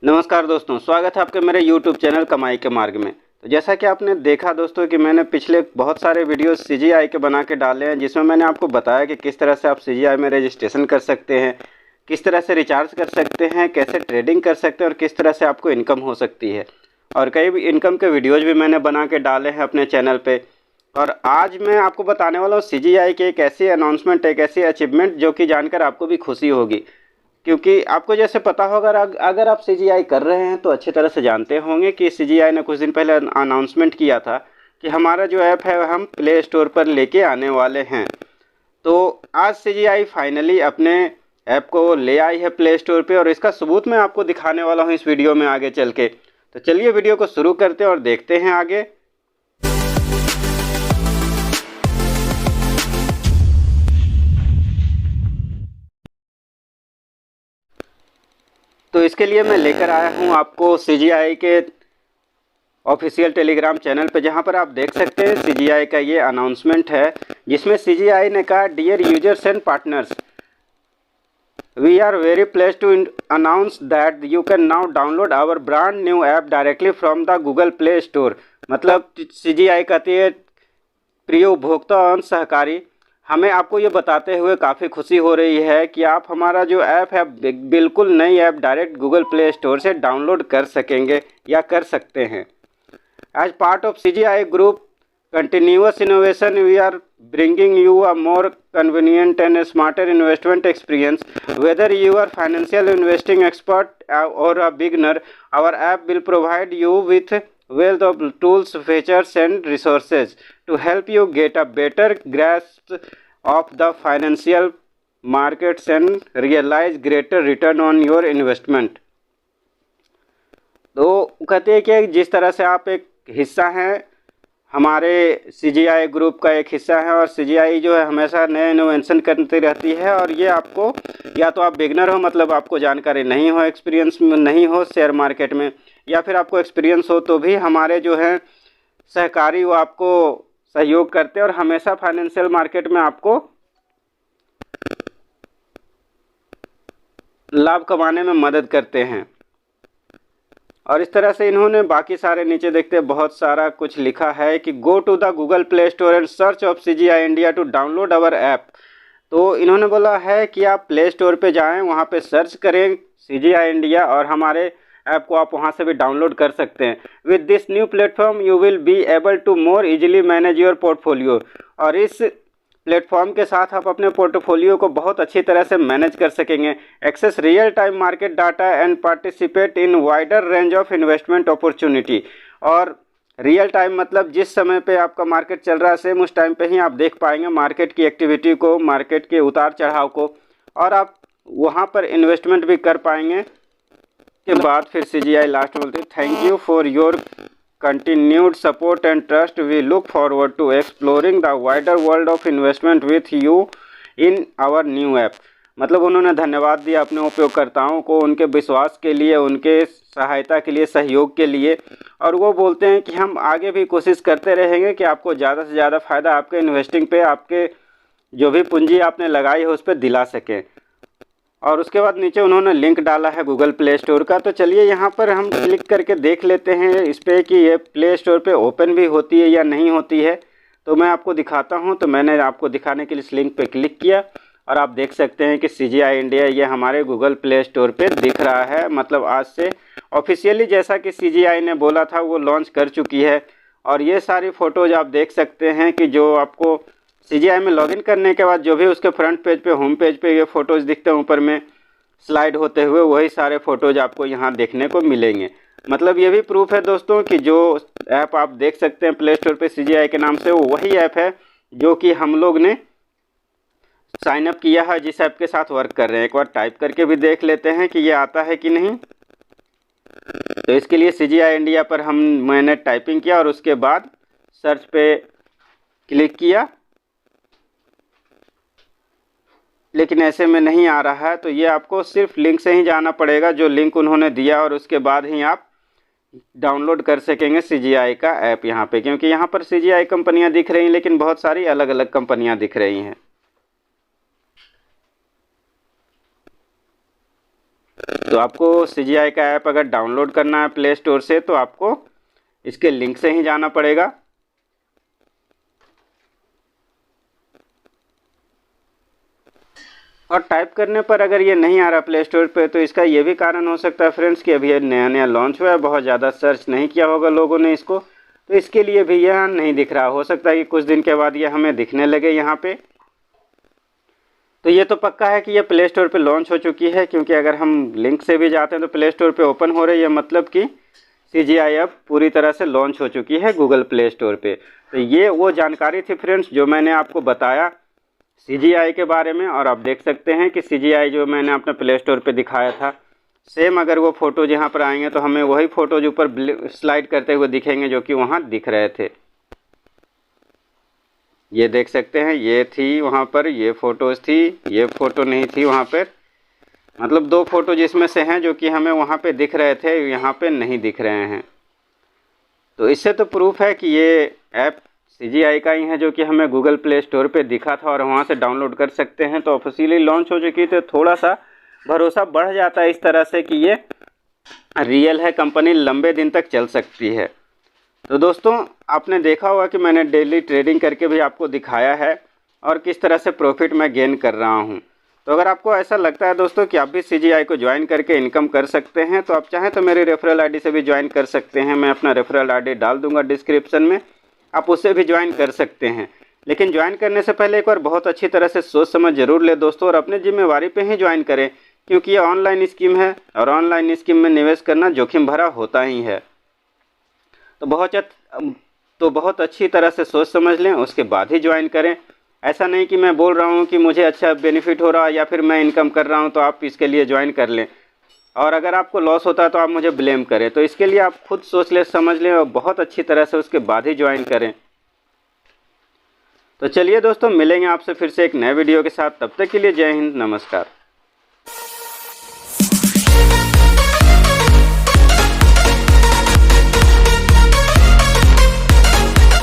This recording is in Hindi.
नमस्कार दोस्तों, स्वागत है आपके मेरे YouTube चैनल कमाई के मार्ग में। तो जैसा कि आपने देखा दोस्तों कि मैंने पिछले बहुत सारे वीडियोस CGI के बना के डाले हैं, जिसमें मैंने आपको बताया कि किस तरह से आप CGI में रजिस्ट्रेशन कर सकते हैं, किस तरह से रिचार्ज कर सकते हैं, कैसे ट्रेडिंग कर सकते हैं और किस तरह से आपको इनकम हो सकती है। और कई भी इनकम के वीडियोज़ भी मैंने बना के डाले हैं अपने चैनल पर। और आज मैं आपको बताने वाला हूँ CGI की एक ऐसी अनाउंसमेंट, एक ऐसी अचीवमेंट जो कि जानकर आपको भी खुशी होगी। क्योंकि आपको जैसे पता होगा, अगर आप CGI कर रहे हैं तो अच्छी तरह से जानते होंगे कि CGI ने कुछ दिन पहले अनाउंसमेंट किया था कि हमारा जो ऐप है हम प्ले स्टोर पर लेके आने वाले हैं। तो आज CGI फाइनली अपने ऐप को ले आई है प्ले स्टोर पे, और इसका सबूत मैं आपको दिखाने वाला हूँ इस वीडियो में आगे चल के। तो चलिए वीडियो को शुरू करते हैं और देखते हैं आगे। तो इसके लिए मैं लेकर आया हूँ आपको CGI के ऑफिशियल टेलीग्राम चैनल पे, जहाँ पर आप देख सकते हैं CGI का ये अनाउंसमेंट है, जिसमें CGI ने कहा, dear users and partners, we are very pleased to announce that you can now download our brand new app directly from the Google Play Store. मतलब CGI कहती है, प्रिय उपभोक्ता एवं सहकारी, हमें आपको ये बताते हुए काफ़ी खुशी हो रही है कि आप हमारा जो ऐप है बिल्कुल नई app direct Google Play store से डाउनलोड कर सकेंगे या कर सकते हैं। As part of CGI Group continuous innovation, we are bringing you a more convenient and smarter investment experience. Whether you are financial investing expert or a beginner, our app will provide you with wealth of tools, features and resources to help you get a better grasp of the financial markets and realize greater return on your investment. तो कहते हैं कि जिस तरह से आप एक हिस्सा हैं, हमारे CGI ग्रुप का एक हिस्सा है, और CGI जो है हमेशा नए इनोवेशन करती रहती है। और ये आपको, या तो आप बिगनर हो, मतलब आपको जानकारी नहीं हो, एक्सपीरियंस नहीं हो शेयर मार्केट में, या फिर आपको एक्सपीरियंस हो तो भी हमारे जो है सहकारी वो आपको सहयोग करते हैं और हमेशा फाइनेंशियल मार्केट में आपको लाभ कमाने में मदद करते हैं। और इस तरह से इन्होंने बाकी सारे नीचे देखते बहुत सारा कुछ लिखा है कि go to the Google Play Store and search of CGI India to download our app. तो इन्होंने बोला है कि आप प्ले स्टोर पे जाएं, वहां पे सर्च करें CGI इंडिया, और हमारे ऐप को आप वहां से भी डाउनलोड कर सकते हैं। With this new platform you will be able to more easily manage your portfolio. और इस प्लेटफॉर्म के साथ आप अपने पोर्टफोलियो को बहुत अच्छी तरह से मैनेज कर सकेंगे, access real time market data and participate in wider range of investment opportunity. और रियल टाइम मतलब जिस समय पे आपका मार्केट चल रहा है, सेम उस टाइम पे ही आप देख पाएंगे मार्केट की एक्टिविटी को, मार्केट के उतार चढ़ाव को, और आप वहाँ पर इन्वेस्टमेंट भी कर पाएंगे। के बाद फिर CGI लास्ट में बोलते हैं, thank you for your continued support and trust. We look forward to exploring the wider world of investment with you in our new app. मतलब उन्होंने धन्यवाद दिया अपने उपयोगकर्ताओं को उनके विश्वास के लिए, उनके सहायता के लिए, सहयोग के लिए। और वो बोलते हैं कि हम आगे भी कोशिश करते रहेंगे कि आपको ज़्यादा से ज़्यादा फ़ायदा आपके इन्वेस्टिंग पे, आपके जो भी पूंजी आपने लगाई है उस पर दिला सकें। और उसके बाद नीचे उन्होंने लिंक डाला है गूगल प्ले स्टोर का। तो चलिए यहाँ पर हम क्लिक करके देख लेते हैं इस पर कि ये प्ले स्टोर पे ओपन भी होती है या नहीं होती है। तो मैं आपको दिखाता हूँ। तो मैंने आपको दिखाने के लिए इस लिंक पे क्लिक किया, और आप देख सकते हैं कि CGI इंडिया ये हमारे गूगल प्ले स्टोर पे दिख रहा है। मतलब आज से ऑफिशियली जैसा कि CGI ने बोला था वो लॉन्च कर चुकी है। और ये सारी फ़ोटोज़ आप देख सकते हैं कि जो आपको CGI में लॉगिन करने के बाद जो भी उसके फ्रंट पेज पे, होम पेज पे ये फ़ोटोज़ दिखते हैं ऊपर में स्लाइड होते हुए, वही सारे फ़ोटोज़ आपको यहाँ देखने को मिलेंगे। मतलब ये भी प्रूफ है दोस्तों कि जो ऐप आप देख सकते हैं प्ले स्टोर पे CGI के नाम से, वो वही ऐप है जो कि हम लोग ने साइन अप किया है, जिस ऐप के साथ वर्क कर रहे हैं। एक बार टाइप करके भी देख लेते हैं कि ये आता है कि नहीं। तो इसके लिए CGI इंडिया पर मैंने टाइपिंग किया और उसके बाद सर्च पे क्लिक किया, लेकिन ऐसे में नहीं आ रहा है। तो ये आपको सिर्फ लिंक से ही जाना पड़ेगा, जो लिंक उन्होंने दिया, और उसके बाद ही आप डाउनलोड कर सकेंगे CGI का ऐप यहाँ पे। क्योंकि यहाँ पर CGI कंपनियाँ दिख रही हैं, लेकिन बहुत सारी अलग अलग कंपनियाँ दिख रही हैं। तो आपको CGI का ऐप अगर डाउनलोड करना है प्ले स्टोर से तो आपको इसके लिंक से ही जाना पड़ेगा। और टाइप करने पर अगर ये नहीं आ रहा प्ले स्टोर पे तो इसका ये भी कारण हो सकता है फ्रेंड्स कि अभी ये नया नया लॉन्च हुआ है, बहुत ज़्यादा सर्च नहीं किया होगा लोगों ने इसको, तो इसके लिए भी यह नहीं दिख रहा। हो सकता है कि कुछ दिन के बाद ये हमें दिखने लगे यहाँ पे। तो ये तो पक्का है कि ये प्ले स्टोर पे लॉन्च हो चुकी है, क्योंकि अगर हम लिंक से भी जाते हैं तो प्ले स्टोर पे ओपन हो रही है, मतलब कि CGI अब पूरी तरह से लॉन्च हो चुकी है गूगल प्ले स्टोर पे। तो ये वो जानकारी थी फ्रेंड्स जो मैंने आपको बताया CGI के बारे में। और आप देख सकते हैं कि CGI जो मैंने अपने प्ले स्टोर पे दिखाया था, सेम अगर वो फ़ोटोज़ यहाँ पर आएंगे तो हमें वही फ़ोटोज़ ऊपर स्लाइड करते हुए दिखेंगे जो कि वहाँ दिख रहे थे। ये देख सकते हैं, ये थी वहाँ पर, ये फ़ोटोज़ थी, ये फ़ोटो नहीं थी वहाँ पर, मतलब 2 फ़ोटो जिसमें से हैं जो कि हमें वहाँ पे दिख रहे थे, यहाँ पे नहीं दिख रहे हैं। तो इससे तो प्रूफ है कि ये ऐप CGI का ही है जो कि हमें गूगल प्ले स्टोर पे दिखा था और वहाँ से डाउनलोड कर सकते हैं। तो ऑफिशियली लॉन्च हो चुकी थी, थोड़ा सा भरोसा बढ़ जाता है इस तरह से कि ये रियल है, कंपनी लंबे दिन तक चल सकती है। तो दोस्तों आपने देखा होगा कि मैंने डेली ट्रेडिंग करके भी आपको दिखाया है और किस तरह से प्रॉफिट मैं गेन कर रहा हूँ। तो अगर आपको ऐसा लगता है दोस्तों कि आप भी CGI को ज्वाइन करके इनकम कर सकते हैं तो आप चाहें तो मेरी रेफरल आईडी से भी ज्वाइन कर सकते हैं। मैं अपना रेफरल आईडी डाल दूंगा डिस्क्रिप्शन में, आप उससे भी ज्वाइन कर सकते हैं। लेकिन ज्वाइन करने से पहले एक बार बहुत अच्छी तरह से सोच समझ जरूर ले दोस्तों, और अपनी जिम्मेवारी पे ही ज्वाइन करें, क्योंकि ये ऑनलाइन स्कीम है और ऑनलाइन स्कीम में निवेश करना जोखिम भरा होता ही है। तो बहुत अच्छी तरह से सोच समझ लें, उसके बाद ही ज्वाइन करें। ऐसा नहीं कि मैं बोल रहा हूँ कि मुझे अच्छा बेनिफिट हो रहा है या फिर मैं इनकम कर रहा हूँ तो आप इसके लिए ज्वाइन कर लें, और अगर आपको लॉस होता है तो आप मुझे ब्लेम करें। तो इसके लिए आप खुद सोच लें, समझ लें और बहुत अच्छी तरह से उसके बाद ही ज्वाइन करें। तो चलिए दोस्तों, मिलेंगे आपसे फिर से एक नए वीडियो के साथ। तब तक के लिए जय हिंद, नमस्कार।